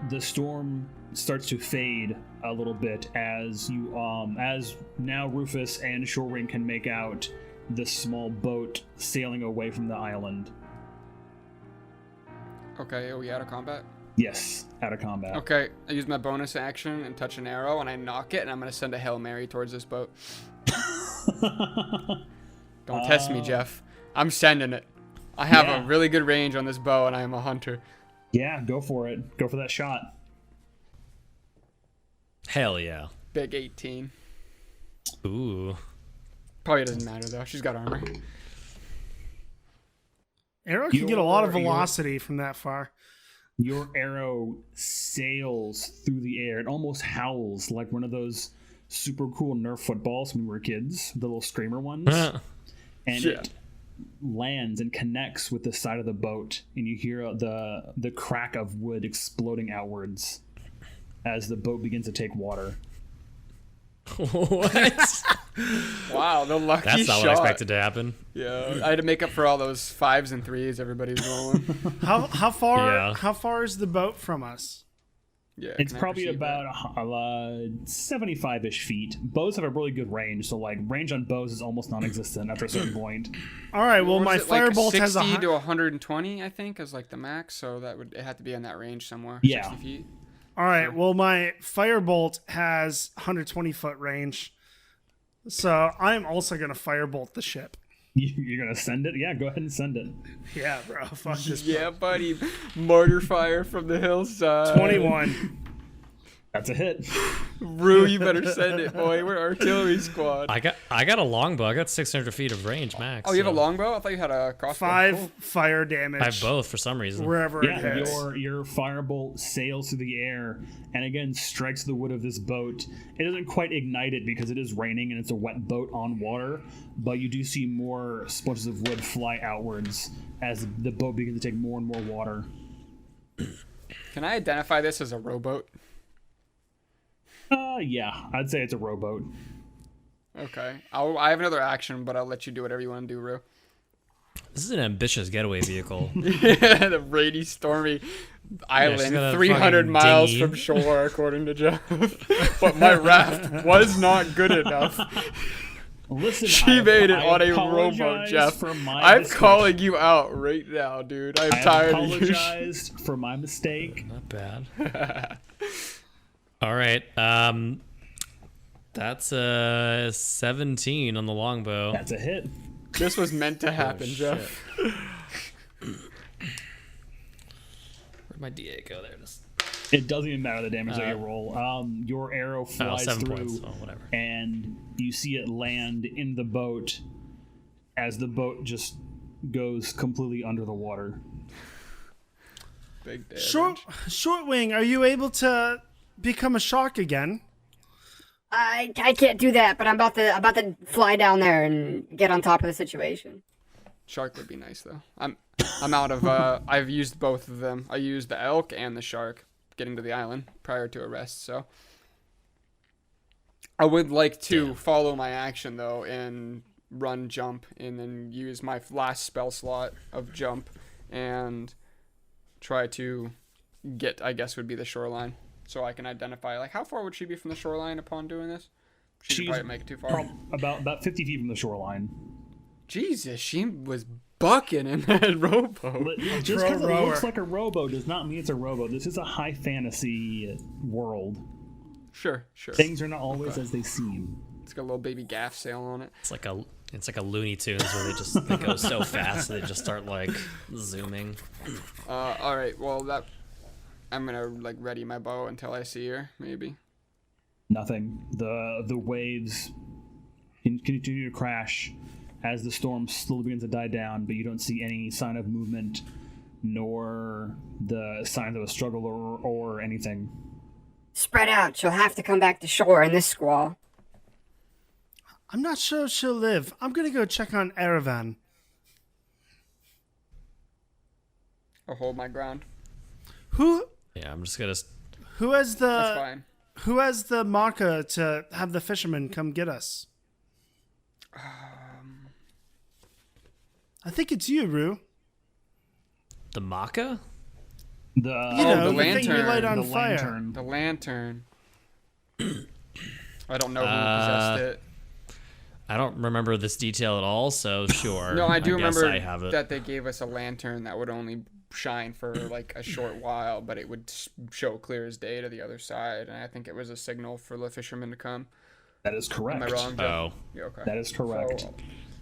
the storm starts to fade a little bit as you as now Rufus and Shorewing can make out the small boat sailing away from the island. Okay, are we out of combat? Yes, out of combat. Okay, I use my bonus action and touch an arrow, and I knock it, and I'm going to send a Hail Mary towards this boat. Don't test me, Jeff. I'm sending it. I have a really good range on this bow, and I am a hunter. Yeah, go for it. Go for that shot. Hell yeah. Big 18. Ooh. Probably doesn't matter, though. She's got armor. Arrow can get a lot of velocity from that far. Your arrow sails through the air. It almost howls like one of those super cool Nerf footballs when we were kids, the little screamer ones. And it lands and connects with the side of the boat, and you hear the crack of wood exploding outwards as the boat begins to take water. What? Wow, the lucky shot. That's not what I expected to happen. Yeah, I had to make up for all those 5s and 3s everybody's rolling. How far is the boat from us? Yeah, it's probably about 75-ish feet. Bows have a really good range, so like range on bows is almost non-existent after a certain point. All right, well my firebolt like has 60 to 120, I think, is like the max, so it had to be in that range somewhere. Yeah. 60 feet. All right, well my firebolt has 120 foot range, so I'm also gonna firebolt the ship. You're gonna send it? Yeah, go ahead and send it. Yeah, bro. Fuck this. Yeah, buddy. Mortar fire from the hillside. 21. That's a hit. Rue, you better send it, boy. We're artillery squad. I got a longbow. I got 600 feet of range max. Oh, you have a longbow? I thought you had a crossbow. 5 fire damage. I have both for some reason. Wherever it hits. Your firebolt sails through the air and again strikes the wood of this boat. It doesn't quite ignite it because it is raining and it's a wet boat on water, but you do see more splotches of wood fly outwards as the boat begins to take more and more water. Can I identify this as a rowboat? Yeah, I'd say it's a rowboat. Okay. I have another action, but I'll let you do whatever you want to do, Rue. This is an ambitious getaway vehicle. Yeah, the rainy, stormy island, 300 miles from shore, according to Jeff. But my raft was not good enough. Listen, she made it on a rowboat, Jeff. I'm calling you out right now, dude. I'm tired of you. I apologized for my mistake. Not bad. All right. That's a 17 on the longbow. That's a hit. This was meant to happen, Jeff. Where'd my D8 go there? It doesn't even matter the damage that you roll. Your arrow flies 7 through, points. Oh, whatever. And you see it land in the boat as the boat just goes completely under the water. Big damage. Shortwing, are you able to become a shark again? I can't do that, but I'm about to fly down there and get on top of the situation. Shark would be nice though. I'm out of I've used both of them. I used the elk and the shark getting to the island prior to arrest, so I would like to follow my action though and run jump and then use my last spell slot of jump and try to get, I guess would be the shoreline. So I can identify, like, how far would she be from the shoreline upon doing this? She'd probably make it too far. About 50 feet from the shoreline. Jesus, she was bucking in that rowboat. Just because it looks like a rowboat does not mean it's a rowboat. This is a high fantasy world. Sure. Things are not always as they seem. It's got a little baby gaff sail on it. It's like a Looney Tunes where they go so fast they just start like zooming. All right. Well, I'm gonna like ready my bow until I see her. Maybe. Nothing. The waves continue to crash as the storm slowly begins to die down, but you don't see any sign of movement, nor the signs of a struggle or anything. Spread out. She'll have to come back to shore in this squall. I'm not sure she'll live. I'm gonna go check on Erevan. I'll hold my ground. Yeah, I'm just gonna. Who has the? That's fine. Who has the marker to have the fishermen come get us? I think it's you, Rue. The Maka? The the the thing you lantern. light on the fire. lantern. The lantern. I don't know who possessed it. I don't remember this detail at all, so sure. No, I do guess remember I have it. that they gave us a lantern that would only shine for like a short while, but it would show clear as day to the other side, and I think it was a signal for the fishermen to come. That is correct. Am I wrong, Joe? Oh, Yeah, okay. That is correct. So,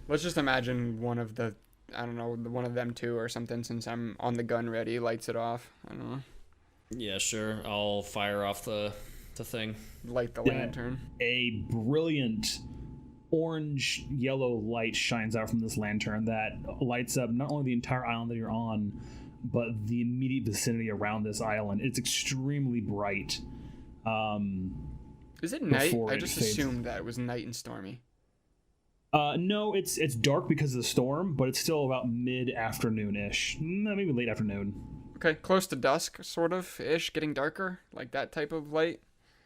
let's just imagine one of the, I don't know, one of them two or something, since I'm on the gun ready, lights it off. I don't know. yeah, sure. I'll fire off the thing. Light the Yeah. lantern. A brilliant orange yellow light shines out from this lantern that lights up not only the entire island that you're on, but the immediate vicinity around this island. It's extremely bright. Is it night? Before I it just fades. assumed that it was night and stormy. No, it's dark because of the storm, but it's still about mid-afternoon-ish. Maybe late afternoon. Okay, close to dusk, sort of ish, getting darker, like that type of light.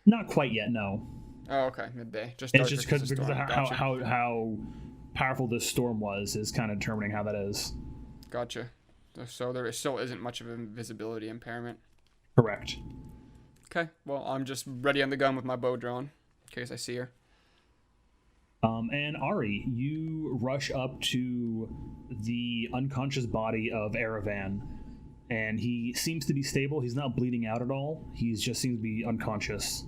Not quite yet, no. Oh, okay, midday. Just It's darker just of because storm. of Gotcha. how powerful this storm was is kind of determining how that is. Gotcha. So there still isn't much of a visibility impairment. Correct. Okay, well, I'm just ready on the gun with my bow drawn, in case I see her. And Ari, you rush up to the unconscious body of Erevan, and he seems to be stable. He's not bleeding out at all. He just seems to be unconscious.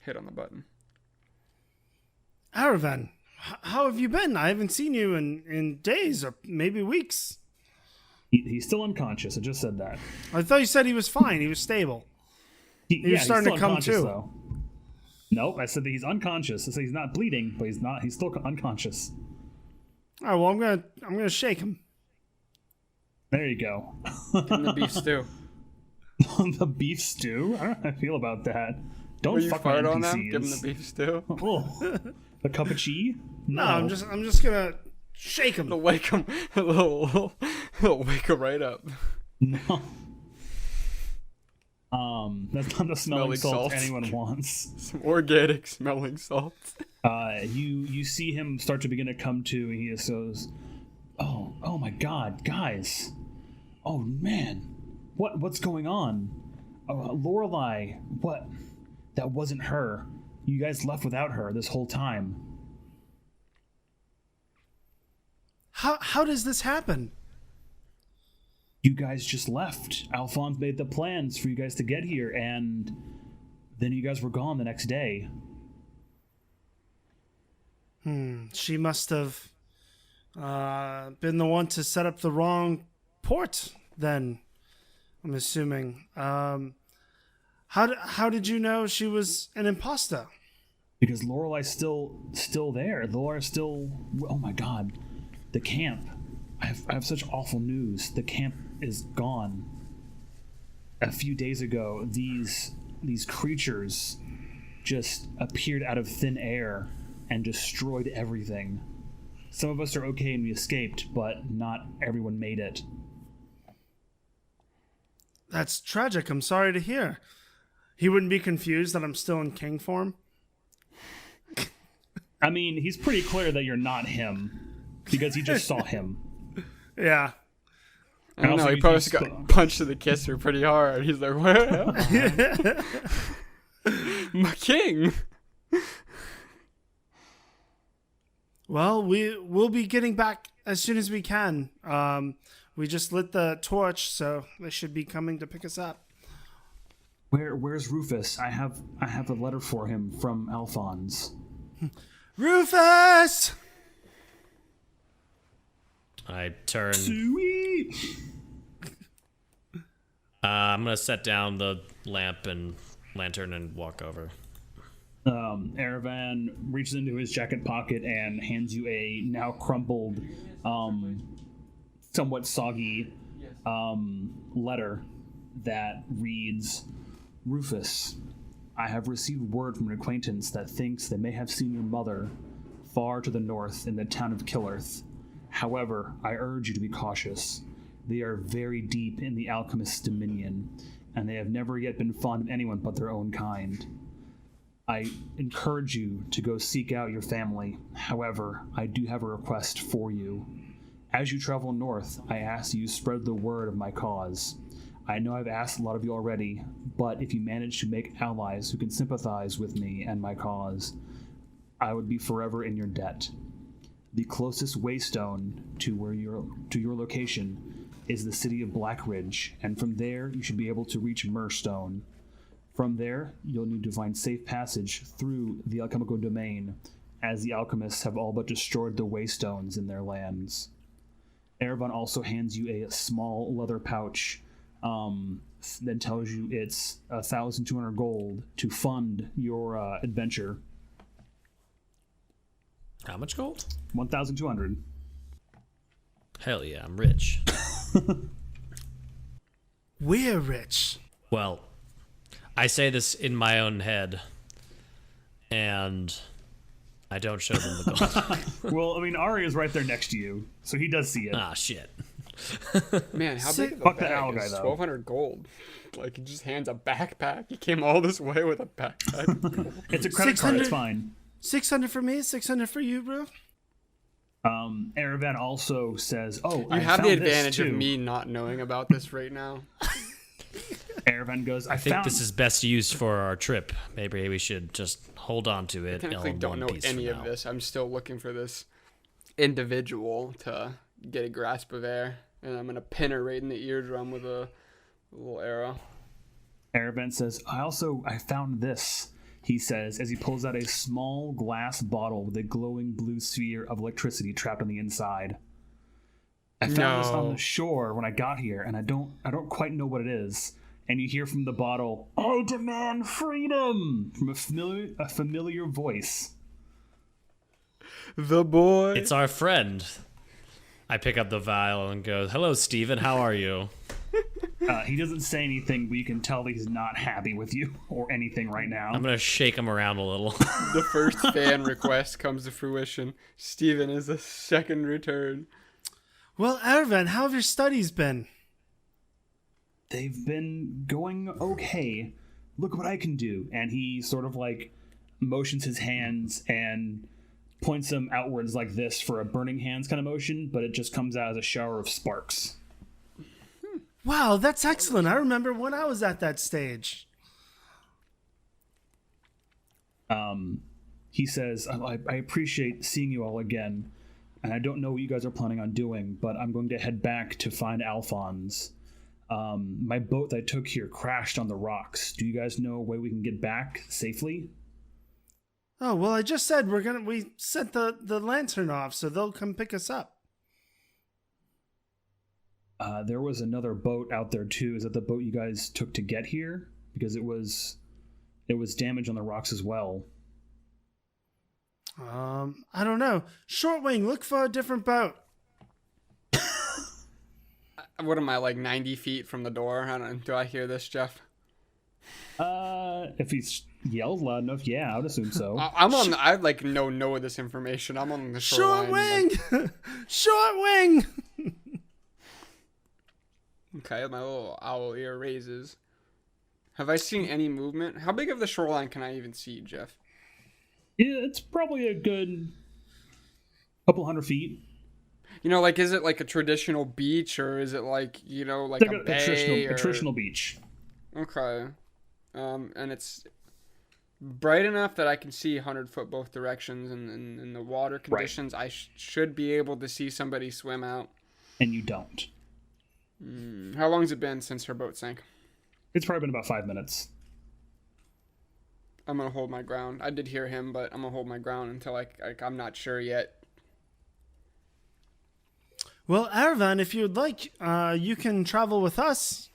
Hit on the button. Erevan, how have you been? I haven't seen you in days or maybe weeks. He's still unconscious. I just said that. I thought you said he was fine. He was stable. He was starting he's to still come unconscious, to. though. Nope, I said that he's unconscious. I said he's not bleeding, but he's not. He's still unconscious. All right, well, I'm gonna shake him. There you go. Give him the beef stew. The beef stew. I don't know how I feel about that. Don't Will you fuck my fart NPCs. on them? Give him the beef stew. Oh, a cup of cheese? No, I'm just gonna shake him. It'll wake him. It'll wake him right up. No. That's not the smelling Smelling salt salts. anyone wants. Some organic smelling salt. You see him start to begin to come to, and he just goes, "Oh my God, guys! Oh man, what's going on? Lorelei, what? That wasn't her. You guys left without her this whole time." How does this happen? You guys just left. Alphonse made the plans for you guys to get here, and then you guys were gone the next day. She must have been the one to set up the wrong port. Then, I'm assuming. How did you know she was an imposter? Because Lorelei's still there. Lorelai's still. Oh my God, the camp. I have such awful news. The camp is gone. A few days ago, these creatures just appeared out of thin air and destroyed everything. Some of us are okay and we escaped, but not everyone made it. That's tragic. I'm sorry to hear. He wouldn't be confused that I'm still in king form. I mean, he's pretty clear that you're not him because he just saw him. Yeah. I don't know. Also, He you probably just got punched to the kisser pretty hard. He's like, "Where? My king." Well, we'll be getting back as soon as we can. We just lit the torch, so they should be coming to pick us up. Where's Rufus? I have a letter for him from Alphonse. Rufus! I turn. Sweet. I'm gonna set down the lamp and lantern and walk over. Erevan reaches into his jacket pocket and hands you a now crumpled, somewhat soggy letter that reads, "Rufus, I have received word from an acquaintance that thinks they may have seen your mother far to the north in the town of Killerth. However, I urge you to be cautious. They are very deep in the alchemist's dominion, and they have never yet been fond of anyone but their own kind. I encourage you to go seek out your family. However, I do have a request for you. As you travel north, I ask you spread the word of my cause. I know I've asked a lot of you already, but if you manage to make allies who can sympathize with me and my cause, I would be forever in your debt. The closest waystone to your location is the city of Blackridge, and from there you should be able to reach Murstone. From there, you'll need to find safe passage through the alchemical domain, as the alchemists have all but destroyed the waystones in their lands. Erevan also hands you a small leather pouch that tells you it's 1,200 gold to fund your adventure. How much gold? 1,200. Hell yeah, I'm rich. We're rich. Well, I say this in my own head, and I don't show them the gold. Well, I mean, Ari is right there next to you, so he does see it. Ah, shit. Man, how big of a Fuck that bag owl guy, is though. 1,200 gold? Like, he just hands a backpack. He came all this way with a backpack. It's a credit card, 600 it's fine. 600 for me, 600 for you, bro. Erevan also says, You have the advantage of me not knowing about this right now. Erevan goes, I think this is best used for our trip. Maybe we should just hold on to it. I technically in don't one know piece any for of now. this. I'm still looking for this individual to get a grasp of air. And I'm going to pin her right in the eardrum with a little arrow. Erevan says, I found this, he says, as he pulls out a small glass bottle with a glowing blue sphere of electricity trapped on the inside. I found this on the shore when I got here, and I don't quite know what it is. And you hear from the bottle, I demand freedom! From a familiar voice. The boy. It's our friend. I pick up the vial and go, hello, Steven, how are you? He doesn't say anything, but you can tell that he's not happy with you or anything right now. I'm going to shake him around a little. The first fan request comes to fruition. Steven is a second return. Well, Erevan, how have your studies been? They've been going okay. Look what I can do. And he sort of like motions his hands and points them outwards like this for a burning hands kind of motion, but it just comes out as a shower of sparks. Wow, that's excellent. I remember when I was at that stage. He says, I appreciate seeing you all again, and I don't know what you guys are planning on doing, but I'm going to head back to find Alphonse. My boat that I took here crashed on the rocks. Do you guys know a way we can get back safely? Oh, well, I just said we sent the lantern off, so they'll come pick us up. There was another boat out there too. Is that the boat you guys took to get here? Because it was damaged on the rocks as well. I don't know. Shortwing, look for a different boat. What am I, like 90 feet from the door? I don't know. Do I hear this, Jeff? If he yells loud enough, yeah, I would assume so. I like know this information. I'm on the shoreline. Shortwing! Shortwing! Okay, my little owl ear raises. Have I seen any movement? How big of the shoreline can I even see, Jeff? Yeah, it's probably a good couple hundred feet. You know, like, is it like a traditional beach, or is it like, you know, like It's a like bay? a traditional beach. Okay. And it's bright enough that I can see 100-foot both directions, and in the water conditions, right. I should be able to see somebody swim out. And you don't. How long has it been since her boat sank? It's probably been about 5 minutes. I'm going to hold my ground. I did hear him, but I'm going to hold my ground until I'm not sure yet. Well, Erevan, if you'd like, you can travel with us.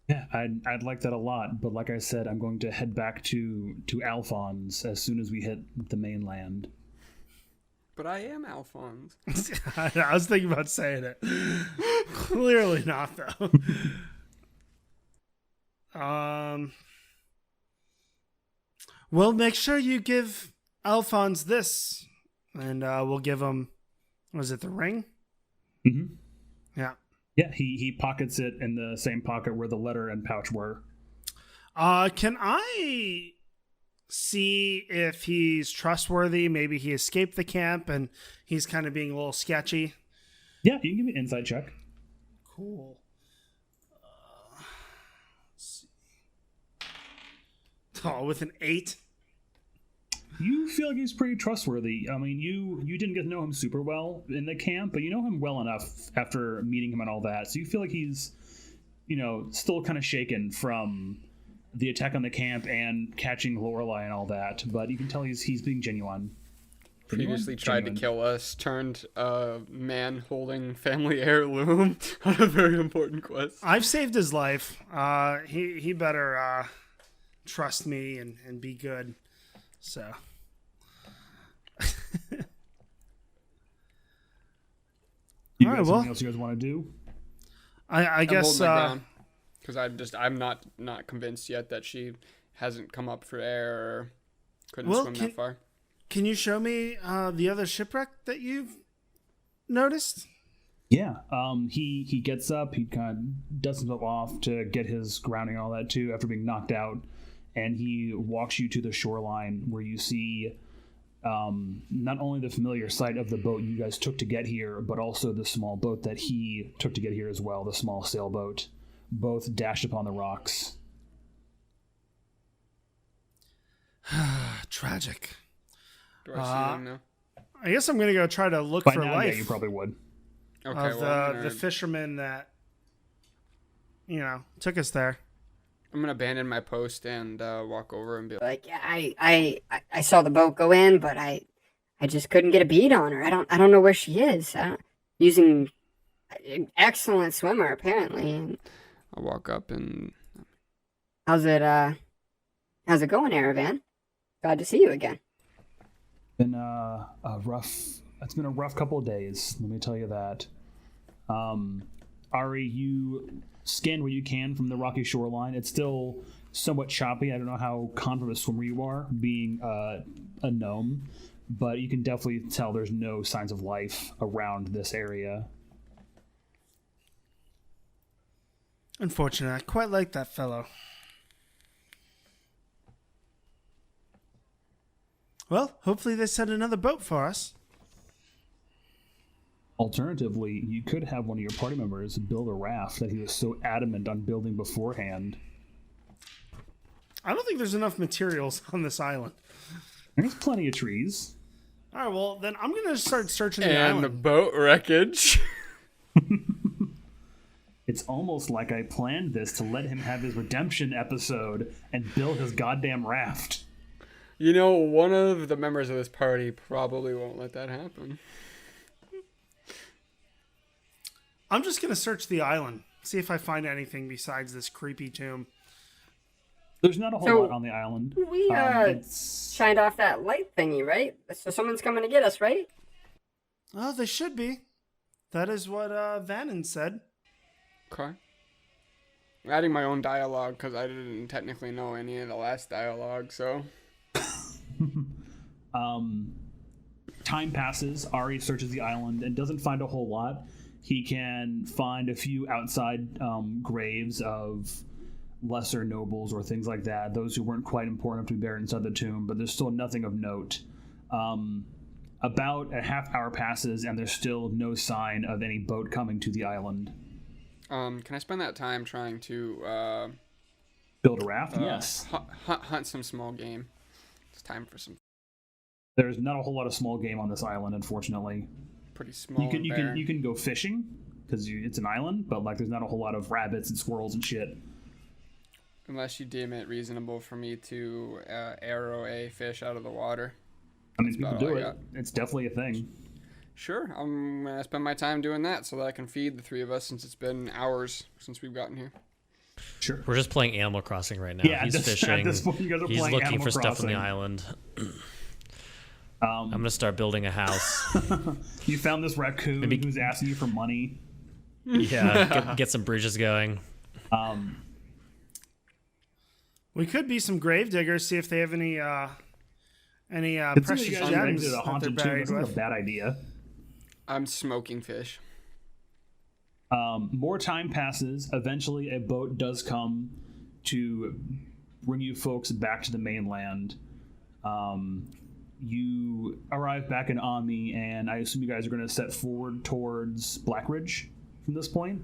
Yeah, I'd like that a lot, but like I said, I'm going to head back to Alphonse as soon as we hit the mainland. But I am Alphonse. I was thinking about saying it. Clearly not, though. Well, make sure you give Alphonse this, and we'll give him, was it the ring? Mm-hmm. Yeah. Yeah, he pockets it in the same pocket where the letter and pouch were. Can I see if he's trustworthy? Maybe he escaped the camp and he's kind of being a little sketchy. Yeah, you can give me an insight check. Cool. Let's see. Oh, with an 8. You feel like he's pretty trustworthy. I mean, you didn't get to know him super well in the camp, but you know him well enough after meeting him and all that. So you feel like he's, still kind of shaken from the attack on the camp and catching Lorelei and all that. But you can tell he's being genuine. Previously tried to kill us, turned a man holding family heirloom on a very important quest. I've saved his life. He better trust me and be good. So. You All guys right, well, something else you guys want to do? I guess because I'm not convinced yet that she hasn't come up for air or couldn't swim that far. Can you show me the other shipwreck that you've noticed? Yeah. He gets up. He kind of dusts himself off to get his grounding and all that too after being knocked out, and he walks you to the shoreline where you see not only the familiar sight of the boat you guys took to get here, but also the small boat that he took to get here as well, the small sailboat, both dashed upon the rocks. Tragic. Do I see them now? I guess I'm going to go try to look By for now, life. yeah, you probably would. Okay, of the fisherman that, took us there. I'm gonna abandon my post and walk over and be Like, I saw the boat go in, but I just couldn't get a bead on her. I don't know where she is. Using excellent swimmer apparently. I'll walk up and How's it going, Erevan? Glad to see you again. It's been a rough couple of days, let me tell you that. Ari, you scan what you can from the rocky shoreline. It's still somewhat choppy. I don't know how confident a swimmer you are, being a gnome, but you can definitely tell there's no signs of life around this area. Unfortunate. I quite like that fellow. Well, hopefully they send another boat for us. Alternatively, you could have one of your party members build a raft that he was so adamant on building beforehand. I don't think there's enough materials on this island. There's plenty of trees. All right, well, then I'm going to start searching the and island. boat wreckage. It's almost like I planned this to let him have his redemption episode and build his goddamn raft. One of the members of this party probably won't let that happen. I'm just going to search the island, see if I find anything besides this creepy tomb. There's not a whole lot on the island. We shined off that light thingy, right? So someone's coming to get us, right? Oh, they should be. That is what Vannon said. Okay. I'm adding my own dialogue because I didn't technically know any of the last dialogue, so... Time passes. Ari searches the island and doesn't find a whole lot. He can find a few outside graves of lesser nobles or things like that, those who weren't quite important enough to be buried inside the tomb, but there's still nothing of note. About a half hour passes and there's still no sign of any boat coming to the island. Can I spend that time trying to build a raft? Yes. Hunt some small game. It's time for some. There's not a whole lot of small game on this island, unfortunately. Pretty small. You can go fishing because it's an island, but there's not a whole lot of rabbits and squirrels and shit. Unless you deem it reasonable for me to arrow a fish out of the water. I mean, people do it. It's definitely a thing. Sure, I'm gonna spend my time doing that so that I can feed the three of us since it's been hours since we've gotten here. Sure. We're just playing Animal Crossing right now. Yeah, he's fishing. At this point, you guys are he's playing looking Animal for stuff on Crossing. the island. I'm gonna start building a house. You found this raccoon who's asking you for money. Yeah, get some bridges going. We could be some grave diggers, see if they have any precious gems a that haunted they're tomb. buried That's not a with. bad idea. I'm smoking fish. More time passes. Eventually, a boat does come to bring you folks back to the mainland. You arrive back in Ami, and I assume you guys are going to set forward towards Blackridge from this point?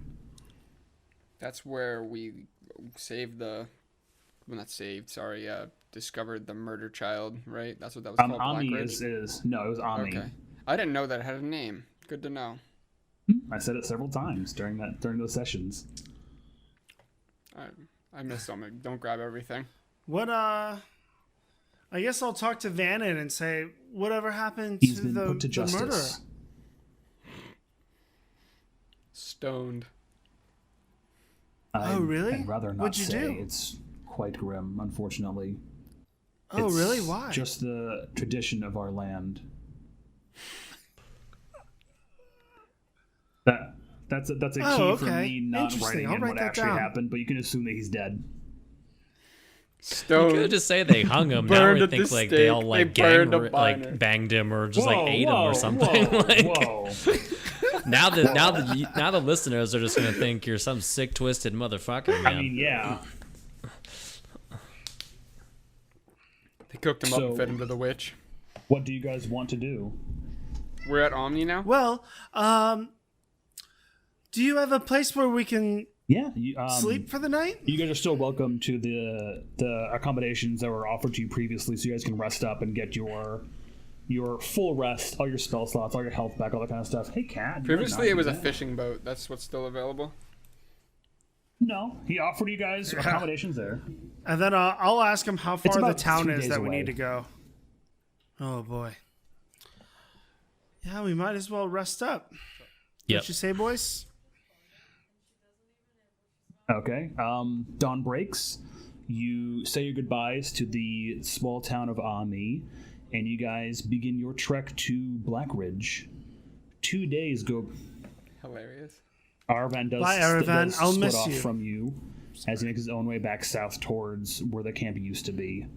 That's where we saved the. Well, not saved. Sorry. Discovered the murder child. Right. That's what that was called. Ami Blackridge. is no, it was Ami. Okay. I didn't know that it had a name. Good to know. I said it several times during those sessions. I missed something. Don't grab everything. What I guess I'll talk to Vannon and say whatever happened He's to been the, put to the murderer. justice. Stoned. Oh, really? I'd rather not What'd you say. do? It's quite grim, unfortunately. Oh, It's really? Why? Just the tradition of our land. That's a key for okay. me not Interesting. writing I'll in write what that actually down. happened, but you can assume that he's dead. You Stoned. could just say they hung him. Now Burned I at think the like stake. they all like They burned a like binder. banged him or just like Whoa, ate him whoa, or something. Whoa, like, whoa. now the listeners are just gonna think you're some sick twisted motherfucker, man. I mean, yeah. They cooked him up So- and fed him to the witch. What do you guys want to do? We're at Omni now. Well, do you have a place where we can Yeah, sleep for the night? You guys are still welcome to the accommodations that were offered to you previously, so you guys can rest up and get your full rest, all your spell slots, all your health back, all that kind of stuff. Hey, Cat. Previously, it was a fishing boat. That's what's still available. No, he offered you guys accommodations there. And then I'll ask him how far the about town 3 is days that we away. need to go. Oh boy. Yeah, we might as well rest up. Yep. What you say, boys? Okay. Dawn breaks. You say your goodbyes to the small town of Ami, and you guys begin your trek to Blackridge. 2 days go. Hilarious. Erevan does, Bye, Erevan. does I'll split miss off you. from you as he makes his own way back south towards where the camp used to be.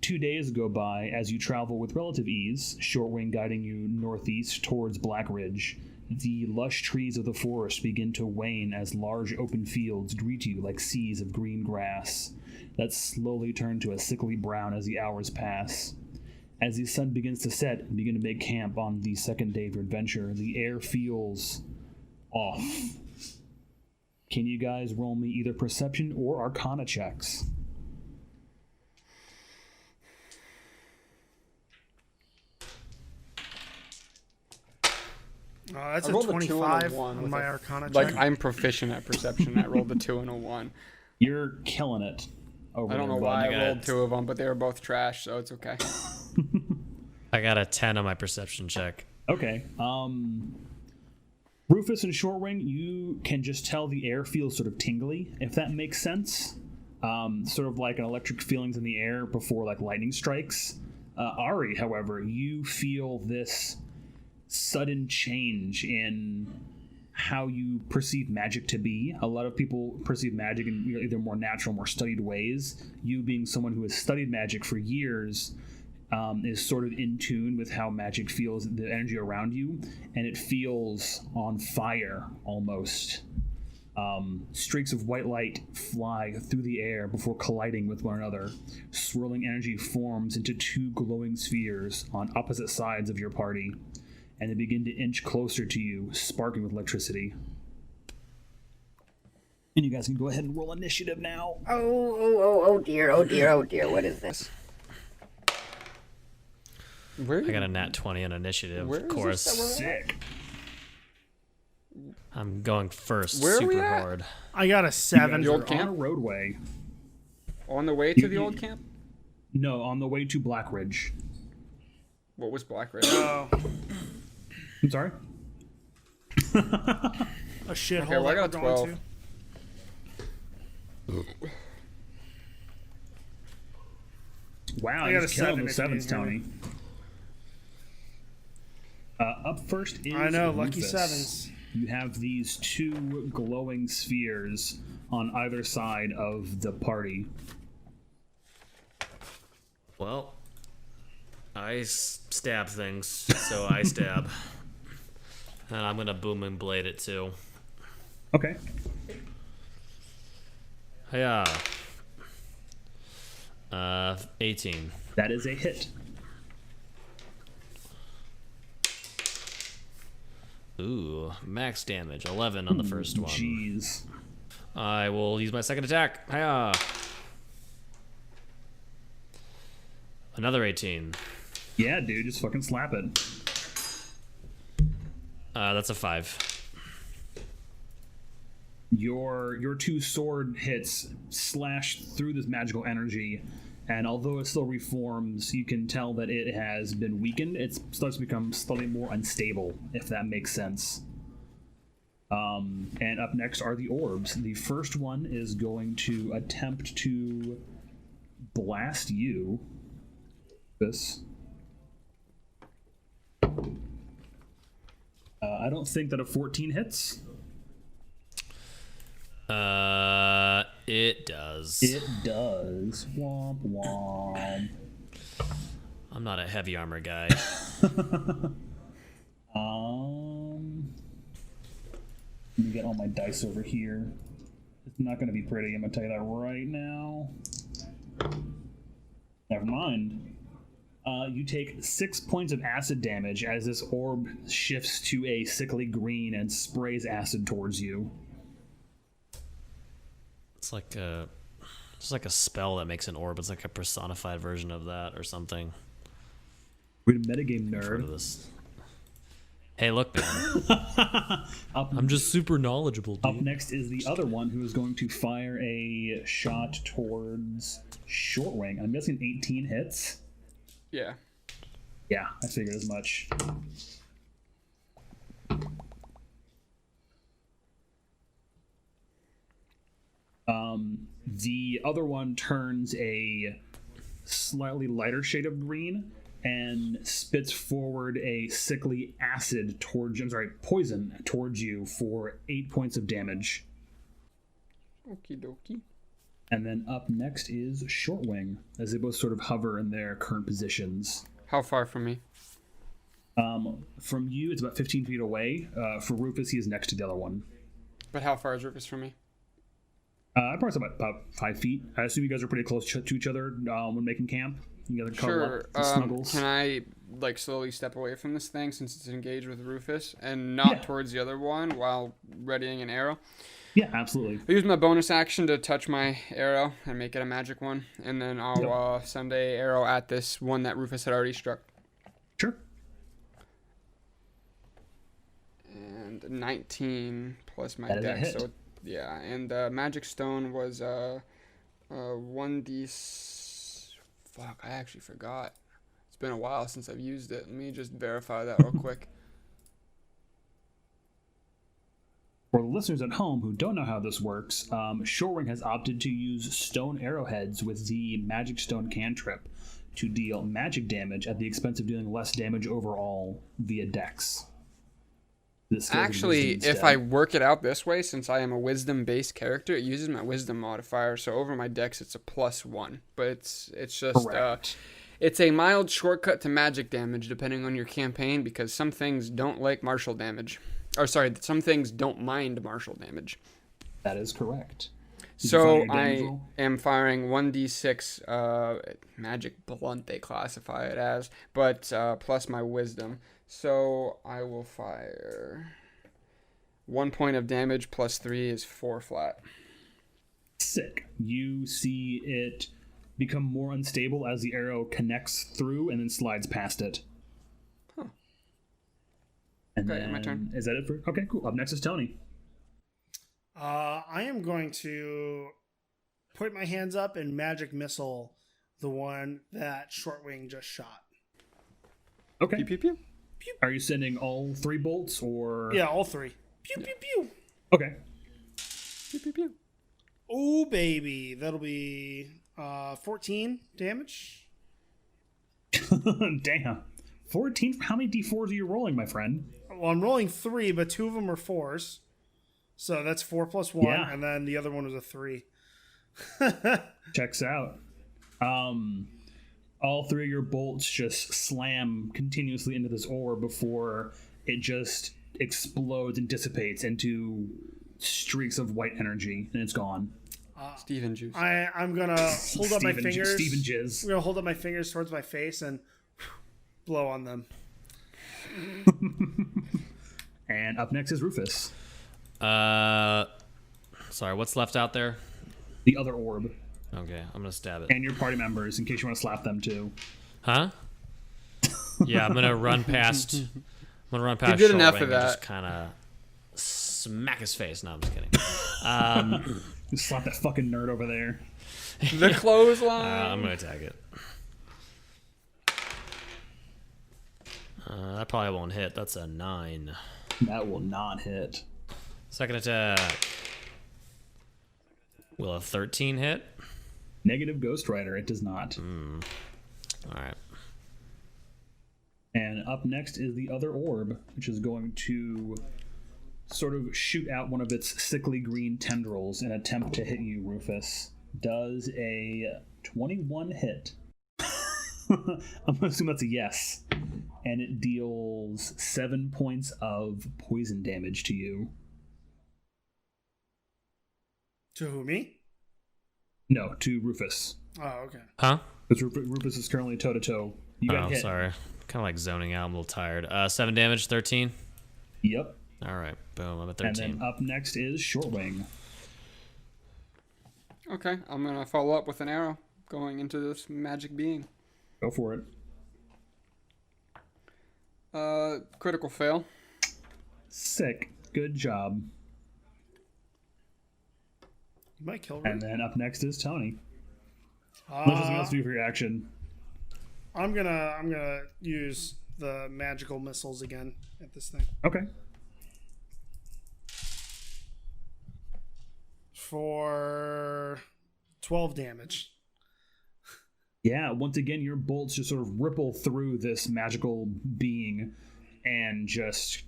2 days go by as you travel with relative ease, Shortwing guiding you northeast towards Blackridge. The lush trees of the forest begin to wane as large open fields greet you like seas of green grass that slowly turn to a sickly brown as the hours pass. As the sun begins to set and begin to make camp on the second day of your adventure, the air feels off. Can you guys roll me either perception or arcana checks? That's I a rolled a 2 and a 25 1 on with my a- Arcana check. Like, I'm proficient at perception. I rolled a 2 and a 1. You're killing it. Over I don't there, know bud. why I got rolled it. 2 of them, but they were both trash, so it's okay. I got a 10 on my perception check. Okay. Rufus and Shortwing, you can just tell the air feels sort of tingly, if that makes sense. Sort of like an electric feelings in the air before like lightning strikes. Ari, however, you feel this sudden change in how you perceive magic to be. A lot of people perceive magic in either more natural, more studied ways. You being someone who has studied magic for years, is sort of in tune with how magic feels, the energy around you, and it feels on fire almost. Streaks of white light fly through the air before colliding with one another. Swirling energy forms into two glowing spheres on opposite sides of your party, and they begin to inch closer to you, sparking with electricity. And you guys can go ahead and roll initiative now. Oh dear, oh dear, oh dear. What is this? Where? I got a nat 20 on initiative, Where of is this course. that we're at? Sick. I'm going first, Where are we super at? hard. I got a You 7. guys The old are on a camp? roadway. On the way to the old camp? No, on the way to Blackridge. What was Blackridge? Oh, I'm sorry? a shithole Okay, well, I that got we're a going 12. to. Wow, I you're got just a killing 7 the if you sevens, didn't hear Tony. Up first is I know, lucky Rufus. 7s. You have these two glowing spheres on either side of the party. Well, I stab things, so I stab. And I'm gonna boom and blade it too. Okay. Yeah. 18. That is a hit. Ooh, max damage, 11 on the first one. Jeez. I will use my second attack. Hiya! Another 18. Yeah, dude, just fucking slap it. That's a 5. Your 2 sword hits slash through this magical energy, and although it still reforms, you can tell that it has been weakened. It starts to become slightly more unstable, if that makes sense. And up next are the orbs. The first one is going to attempt to blast you. This. I don't think that a 14 hits. It does. It does. Womp womp. I'm not a heavy armor guy. Let me get all my dice over here. It's not going to be pretty. I'm going to tell you that right now. Never mind. You take 6 points of acid damage as this orb shifts to a sickly green and sprays acid towards you. It's like a spell that makes an orb. It's like a personified version of that or something. We're a metagame I've heard of nerd. this. Hey, look, man. I'm just super knowledgeable, dude. Up next is the other one who is going to fire a shot towards Shortwing. I'm guessing 18 hits. Yeah. Yeah, I figured as much. The other one turns a slightly lighter shade of green and spits forward a sickly acid towards you. I'm sorry, poison towards you for 8 points of damage. Okie dokie. And then up next is Shortwing, as they both sort of hover in their current positions. How far from me? From you, it's about 15 feet away. For Rufus, he is next to the other one. But how far is Rufus from me? I'd probably say about 5 feet. I assume you guys are pretty close to each other when making camp. You guys cuddle Sure. up and snuggles. Can I like slowly step away from this thing since it's engaged with Rufus and not Yeah. towards the other one while readying an arrow? Yeah, absolutely. I use my bonus action to touch my arrow and make it a magic one, and then I'll send a arrow at this one that Rufus had already struck. Sure. And 19 plus my That is a dex, hit. so yeah. And magic stone was 1d. Fuck, I actually forgot. It's been a while since I've used it. Let me just verify that real quick. For the listeners at home who don't know how this works, Shorewing has opted to use stone arrowheads with the magic stone cantrip to deal magic damage at the expense of dealing less damage overall via dex. This goes with Actually, wisdom if I instead. work it out this way, since I am a wisdom-based character, it uses my wisdom modifier. So over my dex, it's a +1. But it's just Correct. it's a mild shortcut to magic damage depending on your campaign, because some things don't like martial damage. Or sorry, some things don't mind martial damage. That is correct. Did you So find your damage I roll? am firing 1d6 magic blunt, they classify it as, but plus my wisdom. So I will fire 1 point of damage plus 3 is 4 flat. Sick. You see it become more unstable as the arrow connects through and then slides past it. Huh. And Okay, then, my turn. Is that it for? Okay, cool. Up next is Tony. I am going to put my hands up and magic missile the one that Shortwing just shot. Okay. Pew pew pew. Are you sending all 3 bolts or? Yeah, all 3. Pew pew pew. Okay. Pew pew pew. Oh baby, that'll be 14 damage. Damn. 14? How many d4s are you rolling, my friend? Well, I'm rolling 3, but 2 of them are 4s. So that's 4 plus 1, Yeah. and then the other one was a 3. Checks out. All 3 of your bolts just slam continuously into this orb before it just explodes and dissipates into streaks of white energy, and it's gone. Steven juice. I'm gonna hold up my fingers. Steven Jizz. I'm gonna hold up my fingers towards my face and blow on them. And up next is Rufus. Sorry, what's left out there? The other orb. Okay, I'm gonna stab it. And your party members, in case you want to slap them too. Huh? Yeah, I'm gonna run past. I'm gonna run past. You did Short enough Wing of and that. just kind of smack his face. No, I'm just kidding. Just slap that fucking nerd over there. The clothesline. I'm gonna attack it. That probably won't hit. That's a 9. That will not hit. Second attack. Will a 13 hit? Negative Ghost Rider. It does not. All right. And up next is the other orb, which is going to sort of shoot out one of its sickly green tendrils in an attempt to hit you, Rufus. Does a 21 hit? I'm going to assume that's a yes. And it deals 7 points of poison damage to you. To who, me? No, to Rufus. Oh, okay. Huh? Because Rufus is currently toe-to-toe. You got hit. Sorry. Kind of like zoning out. I'm a little tired. 7 damage, 13. Yep. All right. Boom. I'm at 13. And then up next is Shortwing. Okay, I'm gonna follow up with an arrow going into this magic being. Go for it. Critical fail. Sick. Good job. You might kill And me. then up next is Tony. Unless something else to do for your action. I'm gonna use the magical missiles again at this thing Okay. for 12 damage. Yeah, once again, your bolts just sort of ripple through this magical being and just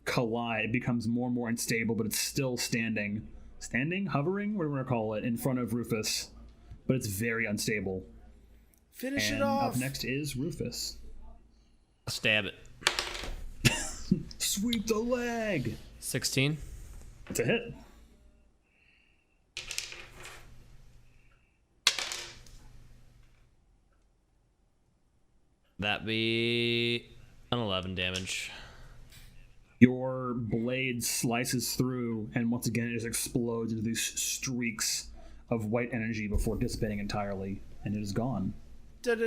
collide. It becomes more and more unstable, but it's still standing. Standing? Hovering? What do we want to call it? In front of Rufus. But it's very unstable. Finish And it off. up next is Rufus. Stab it. Sweep the leg! 16. It's a hit. That be an 11 damage. Your blade slices through, and once again, it just explodes into these streaks of white energy before dissipating entirely, and it is gone. Tight.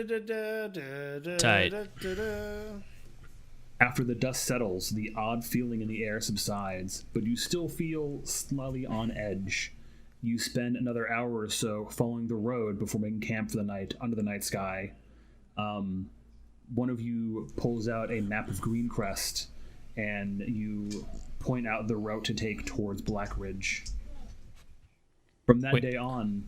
After the dust settles, the odd feeling in the air subsides, but you still feel slightly on edge. You spend another hour or so following the road before making camp for the night under the night sky. One of you pulls out a map of Greencrest, and you point out the route to take towards Blackridge. From that day on...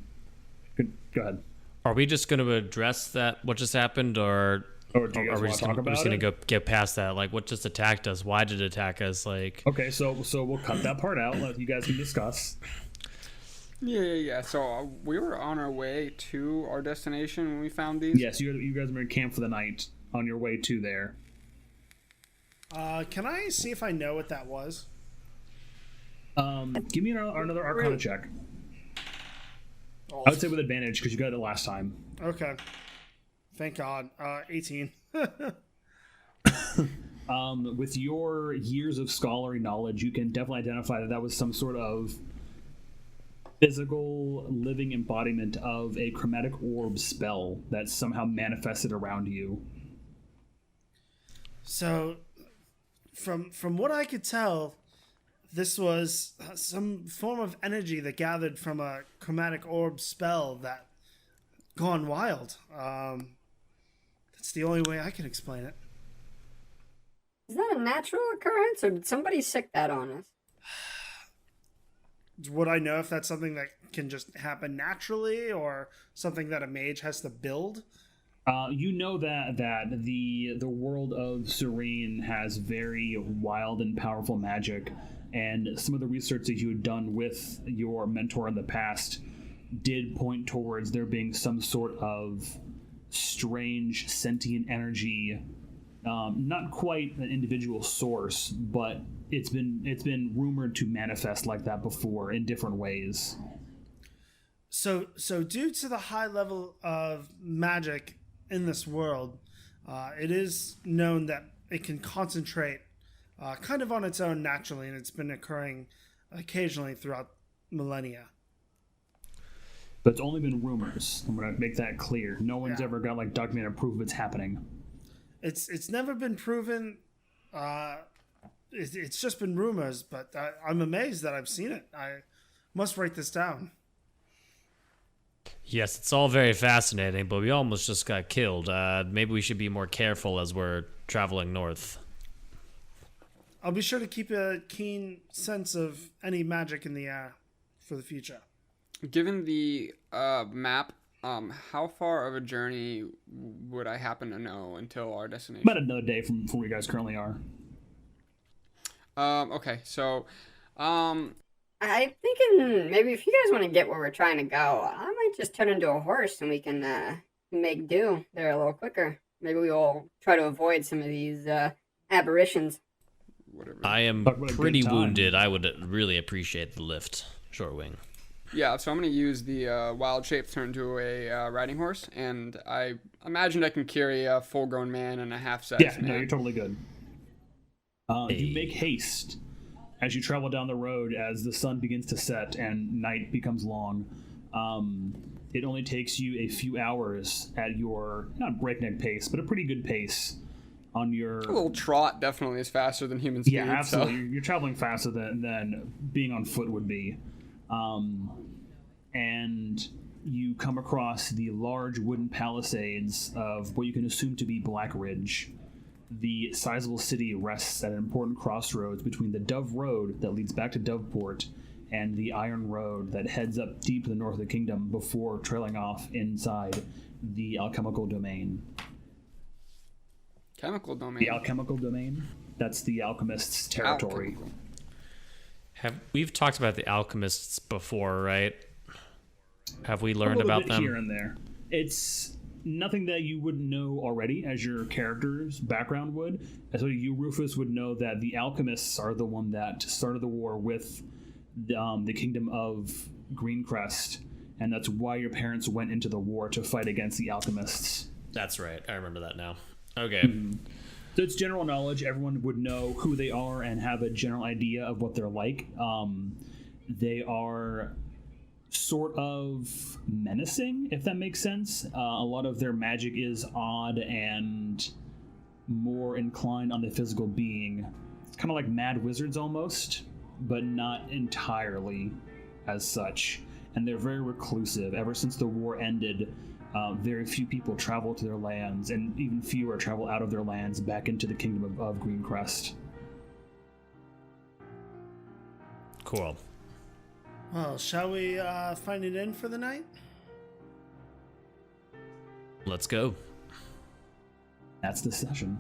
Go ahead. Are we just going to address that, what just happened, or Or do you guys are we want just to talk about going it? to go get past that? Like, what just attacked us? Why did it attack us? Like, Okay, so we'll cut that part out. Let you guys can discuss. Yeah. So we were on our way to our destination when we found these. Yes, you guys are in camp for the night on your way to there. Can I see if I know what that was? Give me another Arcana check. Oh, I would say with advantage because you got it last time. okay. Thank God. 18. With your years of scholarly knowledge, you can definitely identify that was some sort of physical living embodiment of a chromatic orb spell that somehow manifested around you. So, from what I could tell, this was some form of energy that gathered from a chromatic orb spell that gone wild. That's the only way I can explain it. Is that a natural occurrence, or did somebody sick that on us? Would I know if that's something that can just happen naturally, or something that a mage has to build? You know that the world of Serene has very wild and powerful magic, and some of the research that you had done with your mentor in the past did point towards there being some sort of strange sentient energy, not quite an individual source, but it's been rumored to manifest like that before in different ways. So due to the high level of magic in this world, it is known that it can concentrate kind of on its own naturally, and it's been occurring occasionally throughout millennia. But it's only been rumors. I'm gonna make that clear. No one's Yeah. ever got like documented proof it's happening. It's never been proven. It's just been rumors, but I'm amazed that I've seen it. I must write this down. Yes, it's all very fascinating, but we almost just got killed. Maybe we should be more careful as we're traveling north. I'll be sure to keep a keen sense of any magic in the air for the future. Given the map, how far of a journey would I happen to know until our destination? About another day from where you guys currently are. Okay, so I'm thinking maybe if you guys want to get where we're trying to go, I might just turn into a horse and we can make do there a little quicker. Maybe we will try to avoid some of these aberrations. whatever. I am Talk about a good pretty time. wounded. I would really appreciate the lift. Short wing. Yeah, so I'm going to use the wild shape to turn into a riding horse, and I imagined I can carry a full-grown man and a half-sized Yeah, man. no, you're totally good. You make haste as you travel down the road as the sun begins to set and night becomes long. It only takes you a few hours at your, not breakneck pace, but a pretty good pace on your... A little trot definitely is faster than human speed. Yeah, absolutely. So. You're traveling faster than being on foot would be. And you come across the large wooden palisades of what you can assume to be Blackridge. The sizable city rests at an important crossroads between the Dove Road that leads back to Doveport and the Iron Road that heads up deep to the north of the kingdom before trailing off inside the alchemical domain. Chemical domain. The alchemical domain? That's the alchemist's territory. Alchemical. We've talked about the alchemists before, right? Have we learned A little about bit them? here and there. It's nothing that you wouldn't know already, as your character's background would. As well, you, Rufus, would know that the alchemists are the one that started the war with the kingdom of Greencrest, and that's why your parents went into the war to fight against the alchemists. That's right. I remember that now. Okay. So it's general knowledge. Everyone would know who they are and have a general idea of what they're like. They are sort of menacing, if that makes sense. A lot of their magic is odd and more inclined on the physical being. It's kind of like mad wizards almost, but not entirely as such. And they're very reclusive. Ever since the war ended, very few people travel to their lands, and even fewer travel out of their lands back into the kingdom of Greencrest. Cool. Well, shall we find an inn for the night? Let's go. That's the session.